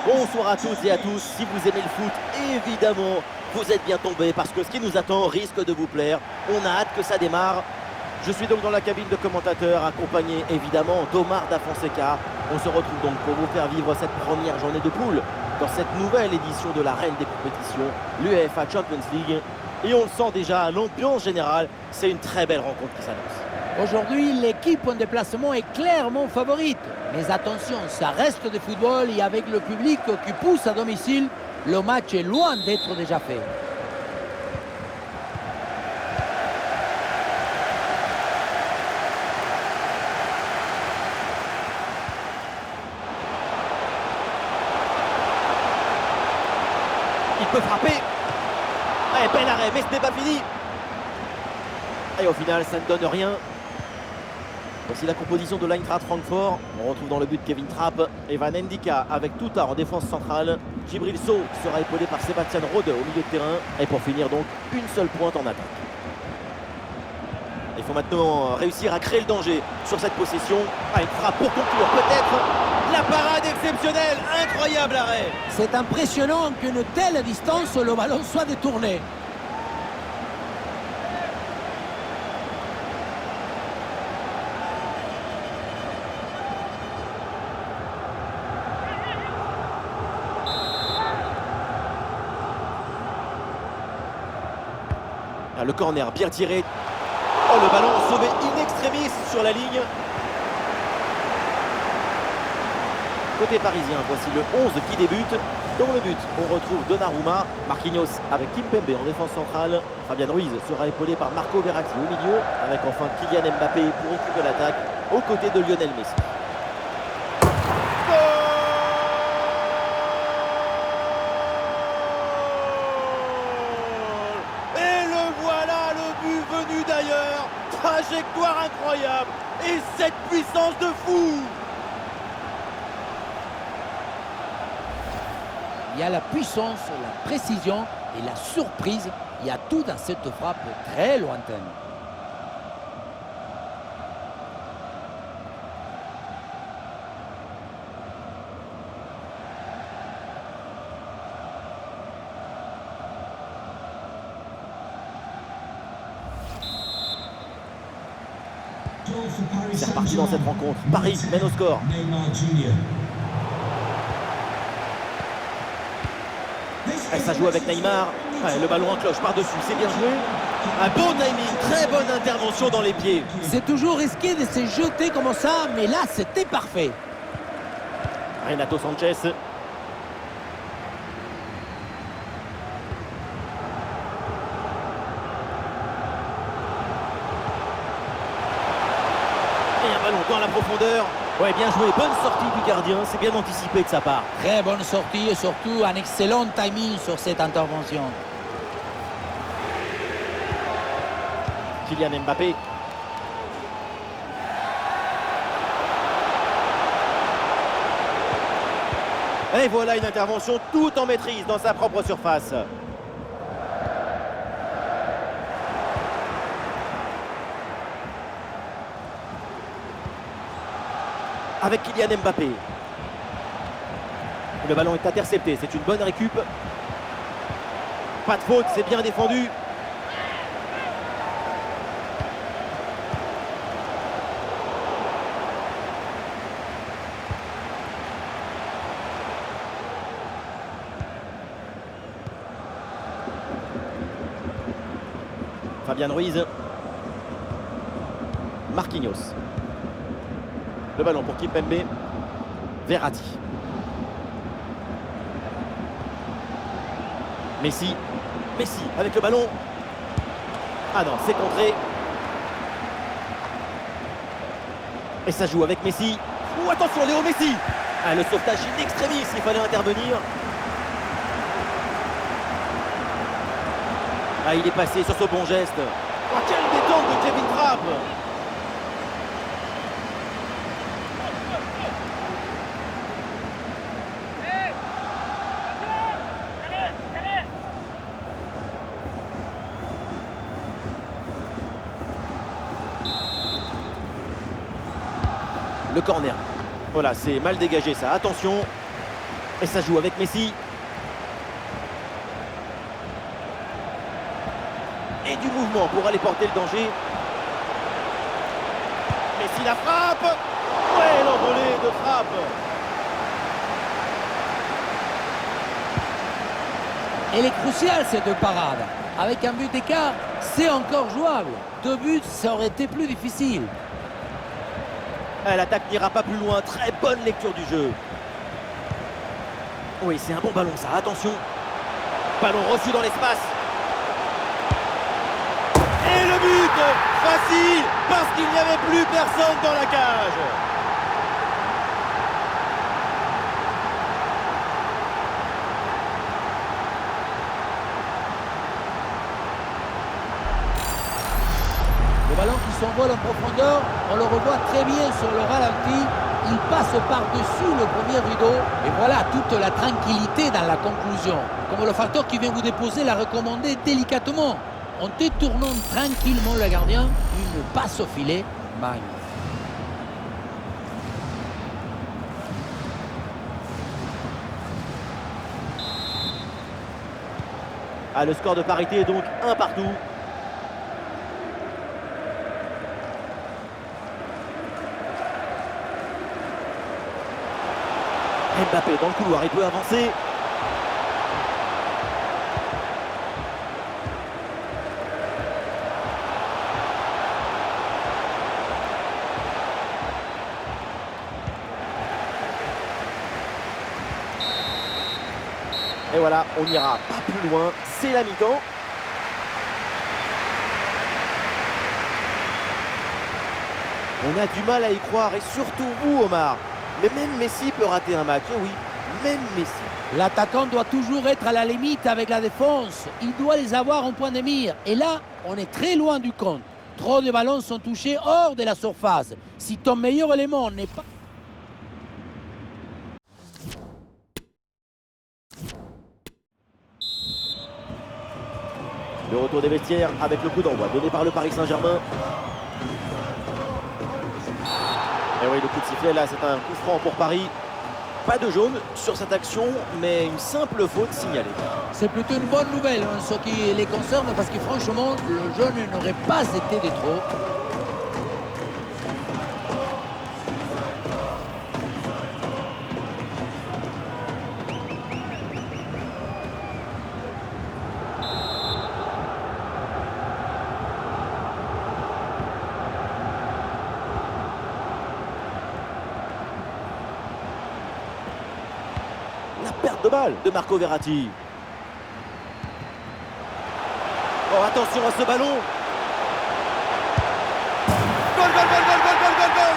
Bonsoir à toutes et à tous, si vous aimez le foot, évidemment, vous êtes bien tombés parce que ce qui nous attend risque de vous plaire. On a hâte que ça démarre. Je suis donc dans la cabine de commentateur, accompagné évidemment d'Omar Da Fonseca. On se retrouve donc pour vous faire vivre cette première journée de poule dans cette nouvelle édition de la reine des compétitions, l'UEFA Champions League. Et on le sent déjà, l'ambiance générale, c'est une très belle rencontre qui s'annonce. Aujourd'hui, l'équipe en déplacement est clairement favorite. Mais attention, ça reste du football et avec le public qui pousse à domicile, le match est loin d'être déjà fait. Il peut frapper. Allez, bel arrêt, mais ce n'est pas fini. Et au final, ça ne donne rien. Voici la composition de l'Eintracht Francfort. On retrouve dans le but Kevin Trapp, Evan Ndika avec Touta en défense centrale. Djibril Sow sera épaulé par Sébastien Rode au milieu de terrain. Et pour finir donc, une seule pointe en attaque. Il faut maintenant réussir à créer le danger sur cette possession. Ah, une frappe pour conclure peut-être. La parade exceptionnelle, incroyable arrêt. C'est impressionnant qu'une telle distance, le ballon soit détourné. Ah, le corner bien tiré. Oh, le ballon sauvé in extremis sur la ligne. Côté parisien, voici le 11 qui débute. Dans le but, on retrouve Donnarumma, Marquinhos avec Kimpembe en défense centrale. Fabian Ruiz sera épaulé par Marco Verratti au milieu, avec enfin Kylian Mbappé pour occuper l'attaque, aux côtés de Lionel Messi. Et le voilà, le but venu d'ailleurs. Trajectoire incroyable et cette puissance de fou. Il y a la puissance, la précision et la surprise. Il y a tout dans cette frappe très lointaine. C'est reparti dans cette rencontre. Paris mène au score. Et ça joue avec Neymar. Ouais, le ballon en cloche par-dessus, c'est bien joué. Un bon timing, très bonne intervention dans les pieds. C'est toujours risqué de se jeter comme ça, mais là, c'était parfait. Renato Sanchez. Et un ballon dans la profondeur. Ouais, bien joué, bonne sortie du gardien, c'est bien anticipé de sa part. Très bonne sortie et surtout un excellent timing sur cette intervention. Kylian Mbappé. Et voilà une intervention tout en maîtrise dans sa propre surface. Avec Kylian Mbappé. Le ballon est intercepté, c'est une bonne récup. Pas de faute, c'est bien défendu. Fabian Ruiz. Marquinhos. Le ballon pour Kimpembe. Verratti. Messi. Messi avec le ballon. Ah non, c'est contré. Et ça joue avec Messi. Oh, attention, Léo Messi. Ah, le sauvetage in extremis, il fallait intervenir. Ah, il est passé sur ce bon geste. Oh, quelle détente de Kevin Trapp. Le corner. Voilà, c'est mal dégagé ça. Attention. Et ça joue avec Messi. Et du mouvement pour aller porter le danger. Messi la frappe. Ouais, l'envolée de frappe. Elle est cruciale cette parade. Avec un but d'écart, c'est encore jouable. 2 buts, ça aurait été plus difficile. L'attaque n'ira pas plus loin. Très bonne lecture du jeu. Oui, c'est un bon ballon ça. Attention. Ballon reçu dans l'espace. Et le but facile parce qu'il n'y avait plus personne dans la cage. Le ballon qui s'envole en profondeur, on le revoit très bien sur le ralenti. Il passe par-dessus le premier rideau. Et voilà toute la tranquillité dans la conclusion. Comme le facteur qui vient vous déposer l'a recommandé délicatement. En détournant tranquillement le gardien, une passe au filet. Magnifique. Ah, le score de parité est donc 1 partout. Mbappé dans le couloir, il peut avancer. Et voilà, on n'ira pas plus loin, c'est la mi-temps. On a du mal à y croire, et surtout vous, Omar. Mais même Messi peut rater un match, et oui, même Messi. L'attaquant doit toujours être à la limite avec la défense. Il doit les avoir en point de mire. Et là, on est très loin du compte. Trop de ballons sont touchés hors de la surface. Si ton meilleur élément n'est pas... Le retour des vestiaires avec le coup d'envoi donné par le Paris Saint-Germain. Et oui, le coup de sifflet là, c'est un coup franc pour Paris. Pas de jaune sur cette action, mais une simple faute signalée. C'est plutôt une bonne nouvelle en ce qui les concerne parce que franchement, le jaune n'aurait pas été de trop. La perte de balle de Marco Verratti. Oh, attention à ce ballon. Goal, goal, goal, goal, goal, goal, goal, goal.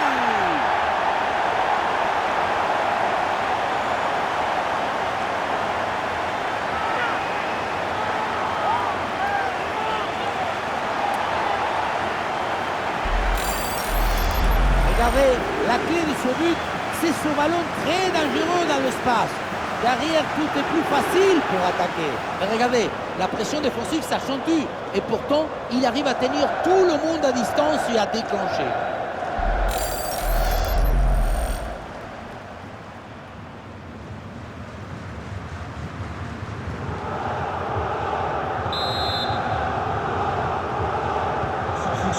Regardez, la clé de ce but, c'est ce ballon très dangereux dans l'espace. Derrière, tout est plus facile pour attaquer. Mais regardez, la pression défensive s'accentue. Et pourtant, il arrive à tenir tout le monde à distance et à déclencher.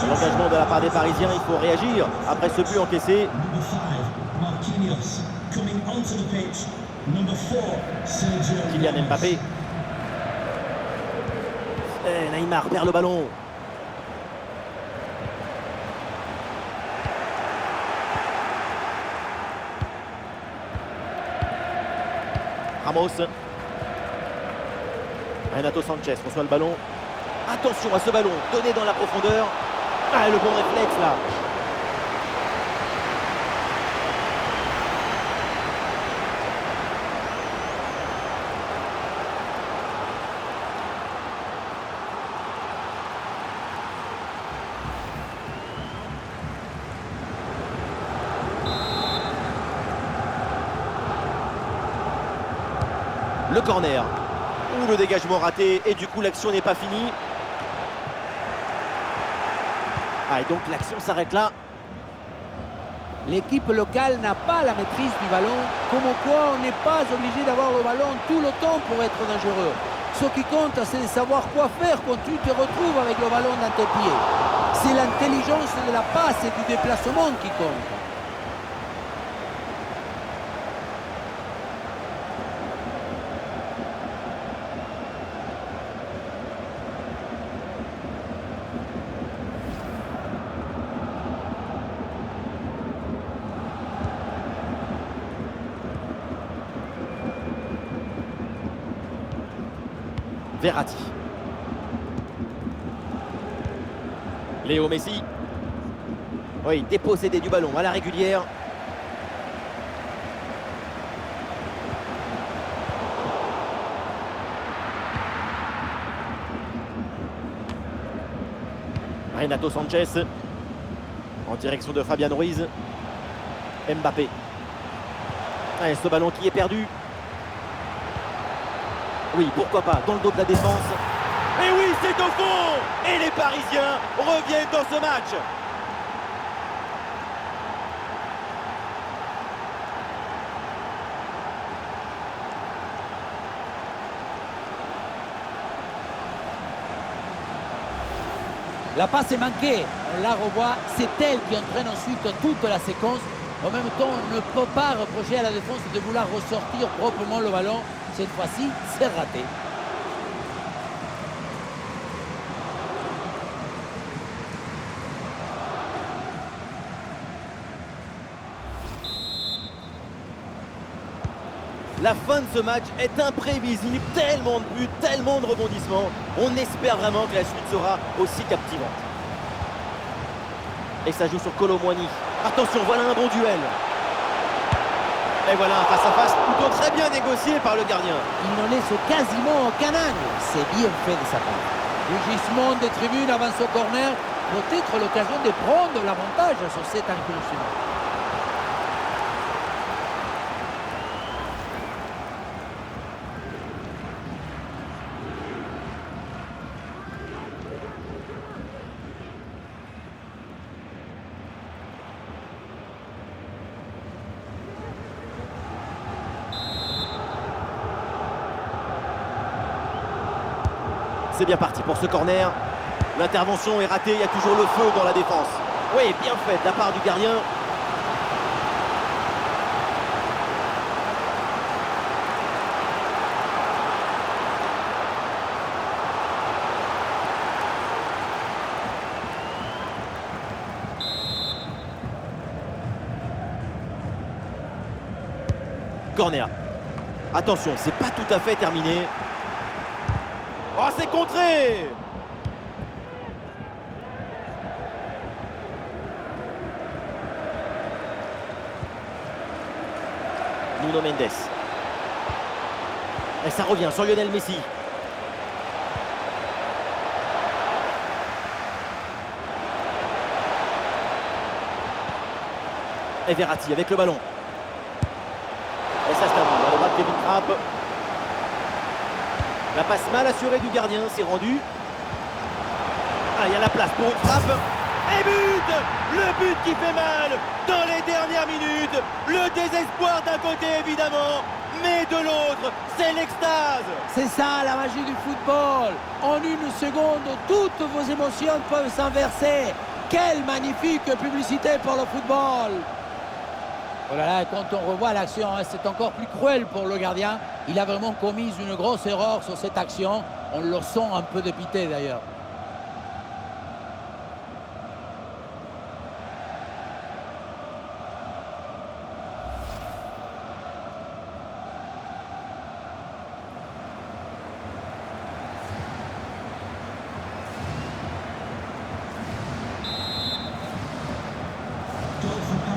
L'engagement de la part des Parisiens, il faut réagir après ce but encaissé. Kylian Mbappé. Et Neymar perd le ballon. Ramos. Renato Sanchez reçoit le ballon. Attention à ce ballon donné dans la profondeur. Ah, le bon réflexe là. Le corner. Ou le dégagement raté et du coup l'action n'est pas finie. Ah, et donc l'action s'arrête là. L'équipe locale n'a pas la maîtrise du ballon, comme quoi on n'est pas obligé d'avoir le ballon tout le temps pour être dangereux. Ce qui compte, c'est de savoir quoi faire quand tu te retrouves avec le ballon dans tes pieds. C'est l'intelligence de la passe et du déplacement qui compte. Verratti. Léo Messi. Oui, dépossédé du ballon à la régulière. Renato Sanchez. En direction de Fabian Ruiz. Mbappé. Et ce ballon qui est perdu. Oui, pourquoi pas, dans le dos de la défense. Et oui, c'est au fond. Et les Parisiens reviennent dans ce match. La passe est manquée, on la revoit, c'est elle qui entraîne ensuite toute la séquence. En même temps, on ne peut pas reprocher à la défense de vouloir ressortir proprement le ballon. Cette fois-ci, c'est raté. La fin de ce match est imprévisible, tellement de buts, tellement de rebondissements. On espère vraiment que la suite sera aussi captivante. Et ça joue sur Kolo Muani. Attention, voilà un bon duel. Et voilà un face-à-face plutôt très bien négocié par le gardien. Il n'en laisse quasiment aucun angle. C'est bien fait de sa part. Rugissement des tribunes avant ce corner. Peut-être l'occasion de prendre l'avantage sur cette incursion. C'est bien parti pour ce corner. L'intervention est ratée, il y a toujours le feu dans la défense. Oui, bien fait de la part du gardien. Corner. Attention, c'est pas tout à fait terminé. Oh, c'est contré! Nuno Mendes. Et ça revient sur Lionel Messi. Et Verratti avec le ballon. Et ça se termine dans le bras de Kevin Trapp. La passe mal assurée du gardien, c'est rendu. Ah, il y a la place pour une frappe. Et but! Le but qui fait mal dans les dernières minutes. Le désespoir d'un côté évidemment, mais de l'autre, c'est l'extase. C'est ça la magie du football. En une seconde, toutes vos émotions peuvent s'inverser. Quelle magnifique publicité pour le football! Oh là là, quand on revoit l'action, c'est encore plus cruel pour le gardien. Il a vraiment commis une grosse erreur sur cette action. On le sent un peu dépité d'ailleurs.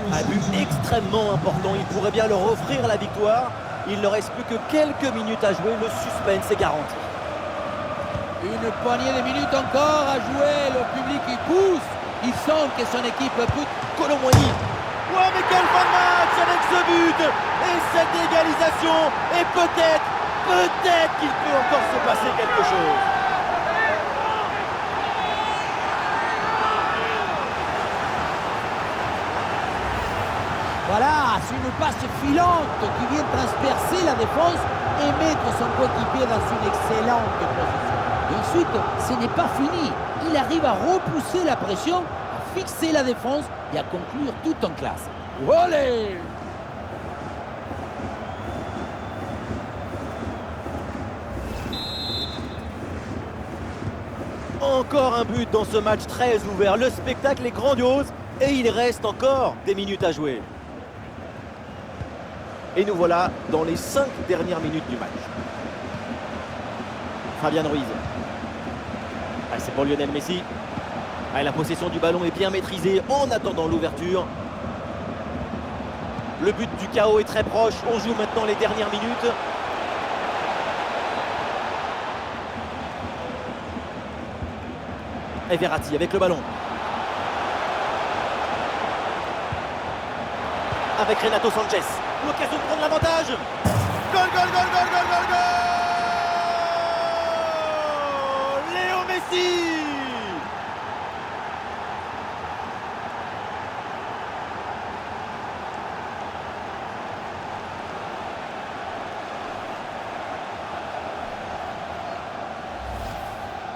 Un but extrêmement important, il pourrait bien leur offrir la victoire. Il ne reste plus que quelques minutes à jouer, le suspense est garanti. Une poignée de minutes encore à jouer, le public il pousse, il sent que son équipe peut... Kolo Muani. Ouais, mais quelle fin de match avec ce but et cette égalisation. Et peut-être qu'il peut encore se passer quelque chose. Voilà, c'est une passe filante qui vient transpercer la défense et mettre son coéquipier dans une excellente position. Et ensuite, ce n'est pas fini. Il arrive à repousser la pression, à fixer la défense et à conclure tout en classe. Olé! Encore un but dans ce match très ouvert. Le spectacle est grandiose et il reste encore des minutes à jouer. Et nous voilà dans les 5 dernières minutes du match. Fabian Ruiz. Ah, c'est pour Lionel Messi. Ah, la possession du ballon est bien maîtrisée en attendant l'ouverture. Le but du chaos est très proche. On joue maintenant les dernières minutes. Et Verratti avec le ballon. Avec Renato Sanchez. L'occasion de prendre l'avantage. Goal, goal, goal, goal, goal, goal, goal! Léo Messi!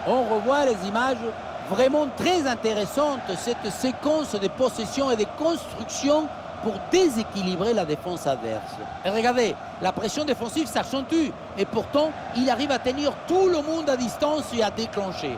On revoit les images vraiment très intéressantes, cette séquence de possession et de construction pour déséquilibrer la défense adverse. Et regardez, la pression défensive s'accentue et pourtant, il arrive à tenir tout le monde à distance et à déclencher.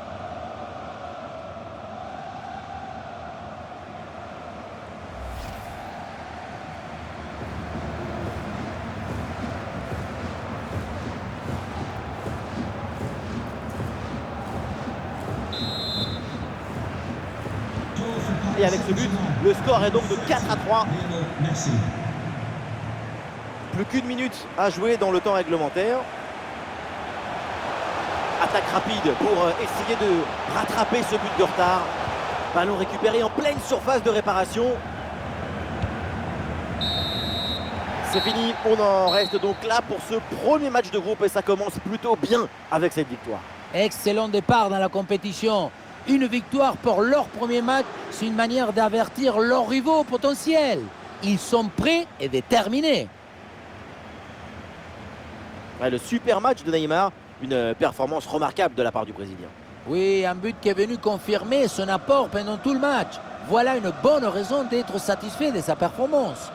Et avec ce but, le score est donc de 4-3. Plus qu'une minute à jouer dans le temps réglementaire. Attaque rapide pour essayer de rattraper ce but de retard. Ballon récupéré en pleine surface de réparation. C'est fini, on en reste donc là pour ce premier match de groupe et ça commence plutôt bien avec cette victoire. Excellent départ dans la compétition. Une victoire pour leur premier match, c'est une manière d'avertir leurs rivaux potentiels. Ils sont prêts et déterminés. Ouais, le super match de Neymar, une performance remarquable de la part du Brésilien. Oui, un but qui est venu confirmer son apport pendant tout le match. Voilà une bonne raison d'être satisfait de sa performance.